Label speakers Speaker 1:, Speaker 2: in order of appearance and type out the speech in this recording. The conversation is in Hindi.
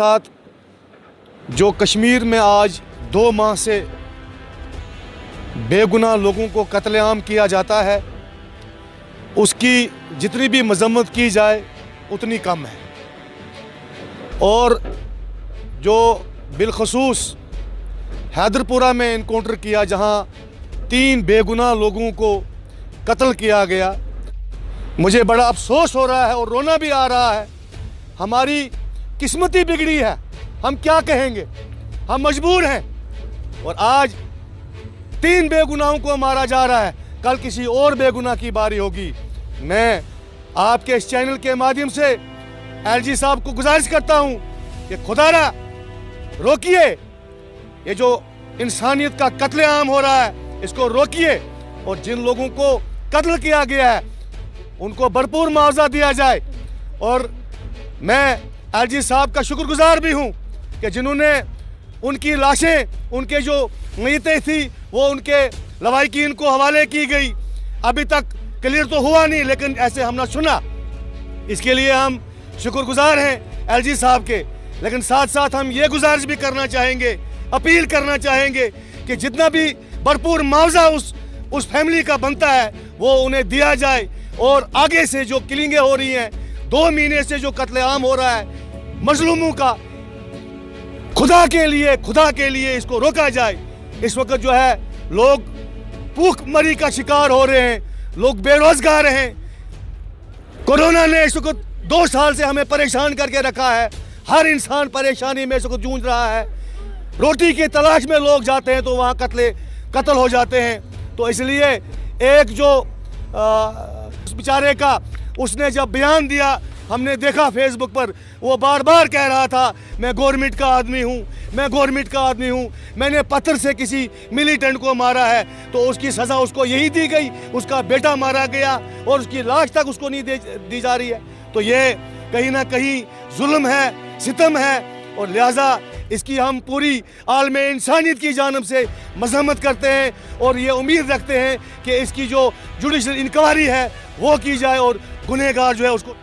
Speaker 1: साथ जो कश्मीर में आज 2 माह से बेगुनाह लोगों को कत्लेआम किया जाता है, उसकी जितनी भी मजम्मत की जाए उतनी कम है। और जो बिलखसूस हैदरपुरा में इनकाउंटर किया, जहां 3 बेगुनाह लोगों को कत्ल किया गया, मुझे बड़ा अफसोस हो रहा है और रोना भी आ रहा है। हमारी किस्मत ही बिगड़ी है, हम क्या कहेंगे, हम मजबूर हैं। और आज 3 बेगुनाहों को मारा जा रहा है, कल किसी और बेगुनाह की बारी होगी। मैं आपके इस चैनल के माध्यम से एलजी साहब को गुजारिश करता हूं कि खुदारा रोकिए, ये जो इंसानियत का कत्लेआम हो रहा है इसको रोकिए, और जिन लोगों को कत्ल किया गया है उनको भरपूर मुआवजा दिया जाए। और मैं एलजी साहब का शुक्रगुजार भी हूं कि जिन्होंने उनकी लाशें, उनके जो मयतें थी वो उनके लवाहिकीन को हवाले की गई। अभी तक क्लियर तो हुआ नहीं, लेकिन ऐसे हमने सुना, इसके लिए हम शुक्रगुजार हैं एलजी साहब के। लेकिन साथ साथ हम ये गुजारिश भी करना चाहेंगे, अपील करना चाहेंगे कि जितना भी भरपूर मुआवजा उस फैमिली का बनता है वो उन्हें दिया जाए। और आगे से जो किलिंगें हो रही हैं, 2 महीने से जो कत्लेआम हो रहा है मजलूमों का, खुदा के लिए इसको रोका जाए। इस वक्त जो है लोग भूखमरी का शिकार हो रहे हैं, लोग बेरोजगार हैं। कोरोना ने इस वक्त 2 साल से हमें परेशान करके रखा है, हर इंसान परेशानी में इस वक्त जूझ रहा है। रोटी की तलाश में लोग जाते हैं तो वहाँ कत्ल हो जाते हैं। तो इसलिए एक जो उस बेचारे का उसने जब बयान दिया, हमने देखा फेसबुक पर, वो बार बार कह रहा था मैं गवर्नमेंट का आदमी हूँ, मैं गवर्नमेंट का आदमी हूँ, मैंने पत्थर से किसी मिलिटेंट को मारा है तो उसकी सज़ा उसको यही दी गई, उसका बेटा मारा गया और उसकी लाश तक उसको नहीं दी जा रही है। तो ये कहीं ना कहीं जुल्म है, सितम है, और लिहाजा इसकी हम पूरी आलमे इंसानियत की जानिब से मजम्मत करते हैं और ये उम्मीद रखते हैं कि इसकी जो जुडिशल इंक्वायरी है वो की जाए और गुनहगार जो है उसको